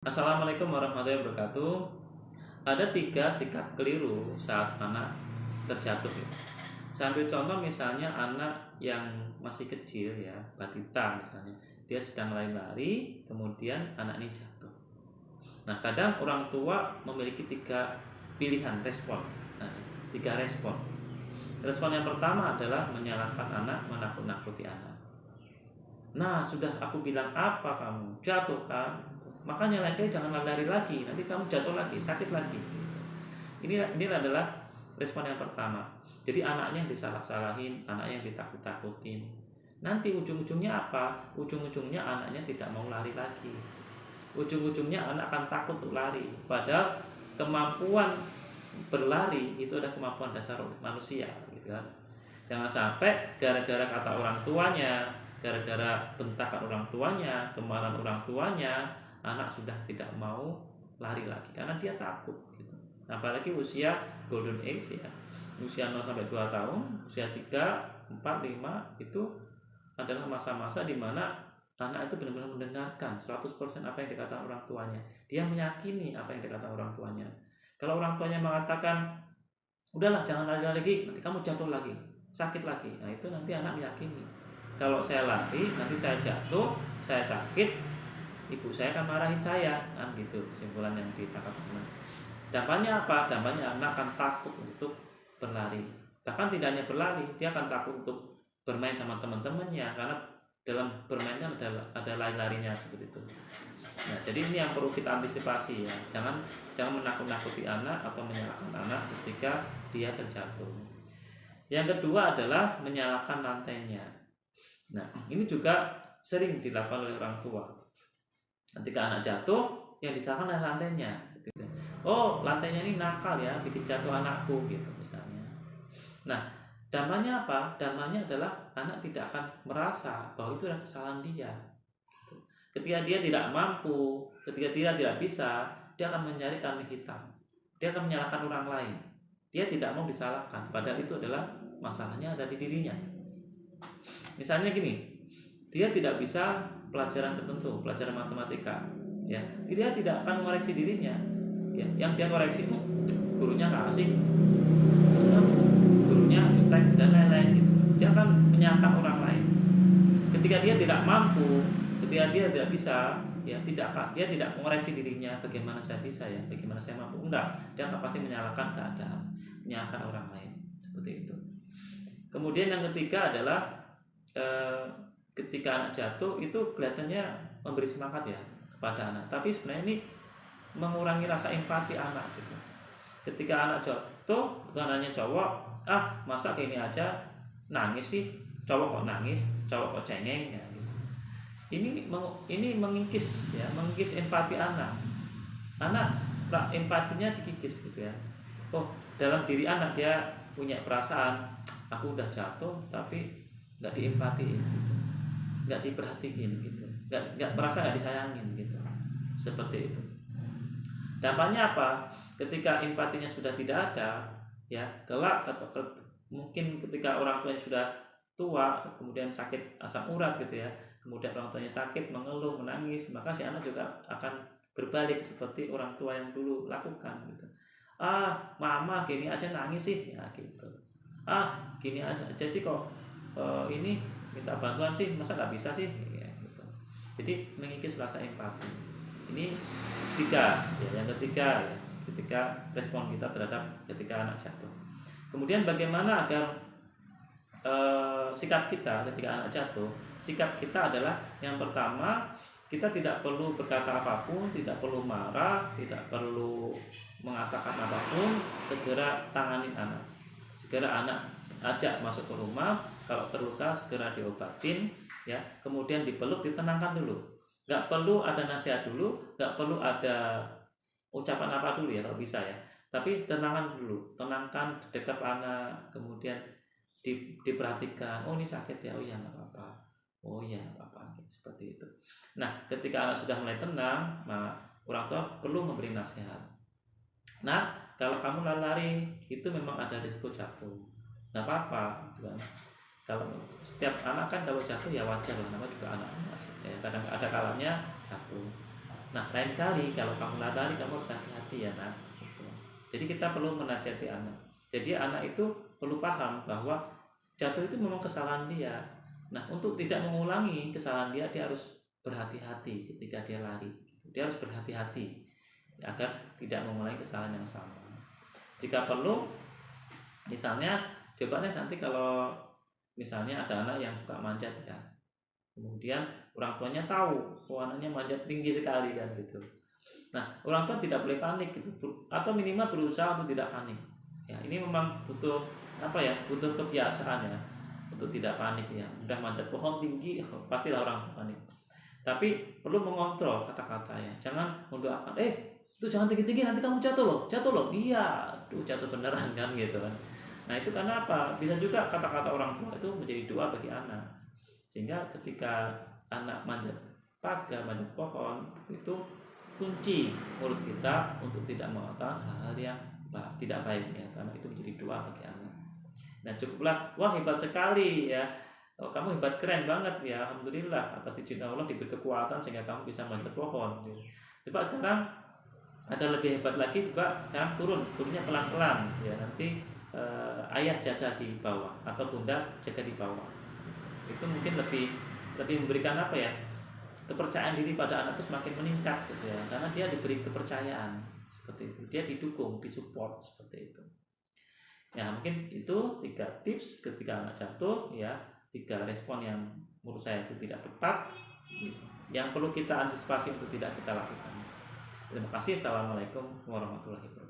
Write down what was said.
Assalamualaikum warahmatullahi wabarakatuh. Ada tiga sikap keliru saat anak terjatuh. Saya ambil contoh misalnya anak yang masih kecil ya, batita misalnya. Dia sedang lari-lari, kemudian anak ini jatuh. Nah, kadang orang tua memiliki tiga pilihan respon. Nah, tiga respon. Respon yang pertama adalah menyalahkan anak, menakut-nakuti anak. Nah, sudah aku bilang apa kamu? Jatuh kan? Makanya lain kali jangan lari lagi, nanti kamu jatuh lagi, sakit lagi. Ini adalah respon yang pertama. Jadi anaknya yang disalah-salahin, anaknya yang ditakut-takutin. Nanti ujung-ujungnya apa? Ujung-ujungnya anaknya tidak mau lari lagi. Ujung-ujungnya anak akan takut untuk lari. Padahal kemampuan berlari itu adalah kemampuan dasar manusia, gitu kan? Jangan sampai gara-gara kata orang tuanya, gara-gara bentakan orang tuanya, kemarahan orang tuanya, anak sudah tidak mau lari lagi karena dia takut gitu. Apalagi usia golden age ya. Usia 0 sampai 2 tahun, usia 3, 4, 5 itu adalah masa-masa di mana anak itu benar-benar mendengarkan 100% apa yang dikatakan orang tuanya. Dia meyakini apa yang dikatakan orang tuanya. Kalau orang tuanya mengatakan, udahlah jangan lari lagi, nanti kamu jatuh lagi, sakit lagi. Nah itu nanti anak meyakini. Kalau saya lari, nanti saya jatuh, saya sakit, ibu saya akan marahin saya, kan gitu kesimpulan yang ditangkap teman. Dampaknya apa? Dampaknya anak akan takut untuk berlari. Bahkan tidak hanya berlari, dia akan takut untuk bermain sama teman-temannya karena dalam bermainnya ada lari-larinya seperti itu. Nah, jadi ini yang perlu kita antisipasi ya. Jangan menakut-nakuti anak atau menyalahkan anak ketika dia terjatuh. Yang kedua adalah menyalahkan lantainya. Nah, ini juga sering dilakukan oleh orang tua. Ketika anak jatuh, yang disalahkan adalah lantainya. Oh, lantainya ini nakal ya, bikin jatuh anakku gitu misalnya. Nah, dampaknya apa? Dampaknya adalah anak tidak akan merasa bahwa itu adalah kesalahan dia. Ketika dia tidak mampu, ketika dia tidak bisa, dia akan mencari kambing hitam. Dia akan menyalahkan orang lain. Dia tidak mau disalahkan, padahal itu adalah masalahnya ada di dirinya. Misalnya gini, dia tidak bisa pelajaran tertentu, pelajaran matematika, ya, dia tidak akan mengoreksi dirinya. Ya, yang dia koreksi gurunya nggak asik, gurunya jutek dan lain-lain gitu. Dia akan menyalahkan orang lain. Ketika dia tidak mampu, ketika dia tidak bisa, ya dia tidak mengoreksi dirinya, bagaimana saya bisa ya, bagaimana saya mampu, enggak, dia akan pasti menyalahkan keadaan, menyalahkan orang lain, seperti itu. Kemudian yang ketiga adalah ketika anak jatuh itu kelihatannya memberi semangat ya kepada anak, tapi sebenarnya ini mengurangi rasa empati anak gitu. Ketika anak jatuh, anaknya cowok, masa kayak ini aja nangis sih, cowok kok nangis, cowok kok cengeng ya. Ini mengikis ya, mengikis empati anak. Anak empatinya dikikis gitu ya. Oh, dalam diri anak dia punya perasaan, aku udah jatuh tapi nggak diempatiin gitu, nggak diperhatiin gitu, nggak merasa nggak disayangin gitu, seperti itu. Dampaknya apa? Ketika empatinya sudah tidak ada, ya kelak mungkin ketika orang tuanya sudah tua, kemudian sakit asam urat gitu ya, kemudian orang tuanya sakit, mengeluh, menangis, maka si anak juga akan berbalik seperti orang tua yang dulu lakukan gitu. Mama gini aja nangis sih, ya gitu. Gini aja sih kok ini minta bantuan sih, masa nggak bisa sih, ya, gitu. Jadi mengikis rasa empati. Ini tiga, ya, yang ketiga ya, ketika respon kita terhadap ketika anak jatuh. Kemudian bagaimana agar sikap kita ketika anak jatuh? Sikap kita adalah yang pertama, kita tidak perlu berkata apapun, tidak perlu marah, tidak perlu mengatakan apapun, segera tanganin anak. Segera anak ajak masuk ke rumah, kalau terluka segera diobatin, ya. Kemudian dipeluk, ditenangkan dulu. Nggak perlu ada nasihat dulu, nggak perlu ada ucapan apa dulu ya kalau bisa ya. Tapi tenangkan dulu, tenangkan dekat anak, kemudian diperhatikan. Oh ini sakit ya, oh iya nggak apa-apa, oh iya nggak apa-apa, seperti itu. Nah ketika anak sudah mulai tenang, nah orang tua perlu memberi nasihat. Nah kalau kamu lari itu memang ada risiko jatuh, nggak apa-apa gitu kan. Kalau setiap anak kan kalau jatuh ya wajar lah, namanya juga anak ya, kadang ada kalanya jatuh. Nah, lain kali kalau kamu lari kamu harus hati-hati ya nak. Gitu. Jadi kita perlu menasihati anak. Jadi anak itu perlu paham bahwa jatuh itu memang kesalahan dia. Nah, untuk tidak mengulangi kesalahan dia, dia harus berhati-hati ketika dia lari. Dia harus berhati-hati agar tidak mengulangi kesalahan yang sama. Jika perlu, misalnya coba deh nanti kalau misalnya ada anak yang suka manjat ya, kemudian orang tuanya tahu anaknya manjat tinggi sekali kan gitu. Nah, orang tua tidak boleh panik gitu, atau minimal berusaha untuk tidak panik. Ya, ini memang butuh apa ya? Butuh kebiasaan ya, untuk tidak panik ya. Udah manjat pohon tinggi, pastilah orang tua panik. Tapi perlu mengontrol kata-kata ya. Jangan mendoakan, itu jangan tinggi-tinggi nanti kamu jatuh loh. Iya, tuh jatuh beneran kan gitu kan. Nah, itu karena apa? Bisa juga kata-kata orang tua itu menjadi doa bagi anak. Sehingga ketika anak manjat pagar, manjat pohon, itu kunci mulut kita untuk tidak mengatakan hal-hal yang tidak baik ya, karena itu menjadi doa bagi anak. Nah, cukuplah, wah hebat sekali ya, oh, kamu hebat, keren banget ya, alhamdulillah atas izin Allah diberi kekuatan sehingga kamu bisa manjat pohon. Coba sekarang agar lebih hebat lagi, coba sekarang turunnya pelan-pelan ya, nanti ayah jaga di bawah atau bunda jaga di bawah. Itu mungkin lebih memberikan apa ya, kepercayaan diri pada anak itu semakin meningkat gitu ya, karena dia diberi kepercayaan seperti itu, dia didukung, disupport seperti itu. Ya, mungkin itu 3 tips ketika anak jatuh ya, 3 respon yang menurut saya itu tidak tepat, yang perlu kita antisipasi untuk tidak kita lakukan. Terima kasih. Assalamualaikum warahmatullahi wabarakatuh.